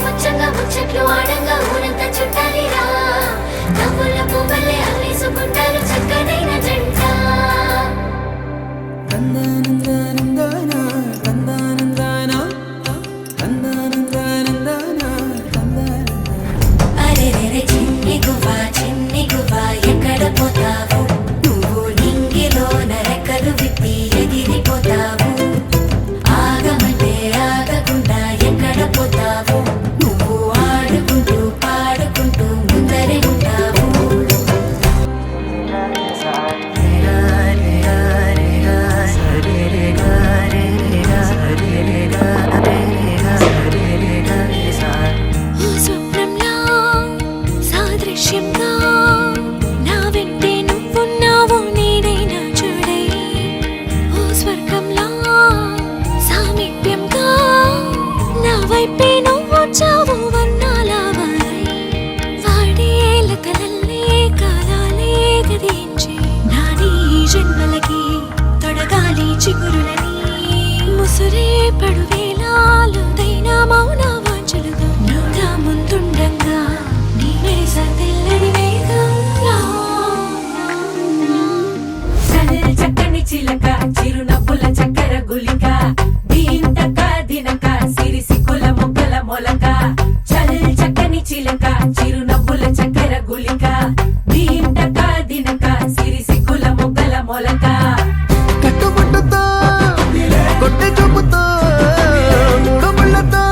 ముచ్చంగా ముచ్చట్లు ఆడంగా ఊరంతా చుట్టాలిరా నవ్వుల పువ్వులే అల్లేసుకుంటారు చక్కనైన జంట అరెరెరె చిన్ని గువ్వా ఎక్కడ పోతావు నువ్వు నింగిలోన రెక్కలు విప్పి ఎగిరిపోతావు ఆగమంటే ఆగకుండా ఎక్కడ పోతావు నువ్వు ఆడుకుంటూ పాడుకుంటూ ముందరే ఉంటావు స్వప్నంలా సాదృశ్యంగా నా వెంటే నువ్వున్నావు నేనైనా చూడై ఓ స్వర్గంలా సామీప్యంగా నా వైపే నువ్వొచ్చావు వర్ణాల వారై వాడేల కలల్లే కాలాలే గదించి నాని జన్మలకి తొడగాలి చిగురులని ముసురే పడువేలాలుదైన మౌన వాంఛలతో నువ్వు ముందుండంగా నీ మెరిస తెల్లని వేగంలా చక్కని చిలక చిరునవ్వుల చక్కెర గులిక దీంతక దినక సిరి సిక్కుల మొగ్గల మొలక చల్ చక్కని చిలక చిరునవ్వుల చక్కెర గులిక దీంతక దినక సిరి సిక్కుల మొగ్గల మొలక కట్టుబుట్టుతో కొట్టె చూపుతో మూడు ముళ్ళతో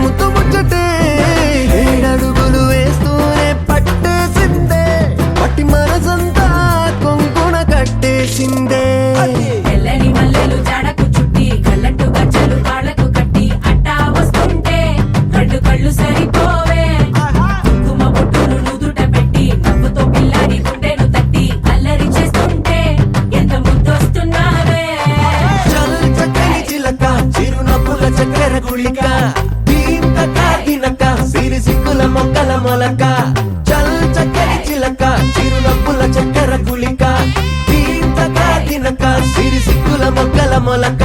ముత్తు ముచ్చటే ఏడడుగులు వేస్తూనే పట్టేసిందే పట్టి మనసంతా కొంకుణ కట్టేసిందే తెల్లని మల్లెలు జాడకు చుట్టి కళ్ళట్టు గజ్జలు కాళ్ళకు కట్టి అట్టా వస్తుంటే కళ్ళు కళ్ళు సరిపోవే కుంకుమ బొట్టును నుదుట పెట్టి నవ్వుతో పిల్లాడి గుండెను తట్టి అల్లరి చేస్తుంటే ఎంత ముద్దొస్తున్నావే చల్ చక్కని చిలక చిరునవ్వుల చక్కెర గుళిక దీంతక దినక సిరి సిక్కుల మొక్కల మొలక చల్ చక్కని చిలక చిరునవ్వుల చక్కెర గుళిక దీంతక దినక సిరి సిక్కుల మొక్కల మొలక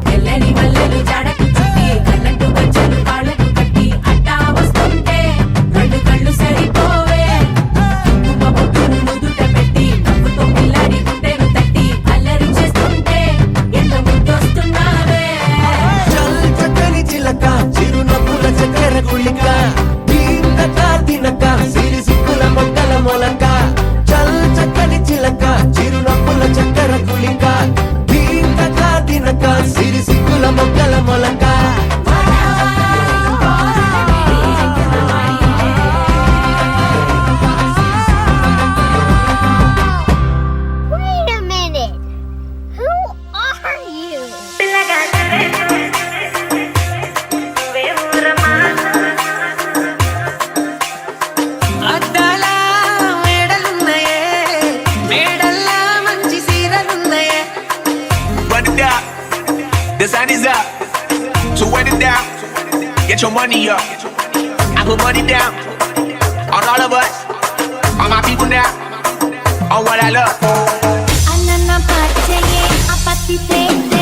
తెల్లని మల్లెలు జాడకు చుట్టి కళ్ళట్టు గజ్జలు కాళ్ళకు కట్టి అట్టా వస్తుంటే కళ్ళు కళ్ళు సరిపోవే కుంకుమ బొట్టును నుదుట పెట్టి నవ్వుతో పిల్లాడి గుండెను తట్టి అల్లరి చేస్తుంటే ఎంత ముద్దొస్తున్నావే చల్ చక్కని చిలక చిరునవ్వుల చక్కెర గుళిక దీంతక దినక సిరి సిక్కుల మొక్కల మొలక చల్ చక్కని చిలక చిరునవ్వుల చక్కెర గుళిక దీంతక దినక సిరి సిక్కుల మొక్కల మొలక Wait a minute. Who are you? అద్దాల మేడలున్నాయే మేడల్లా మంచి సీరలున్నాయే Run it down, the sun is up. So run it down, get your money up. I put money down on all of us, on my people now, on what I love. Anana pachaye apatite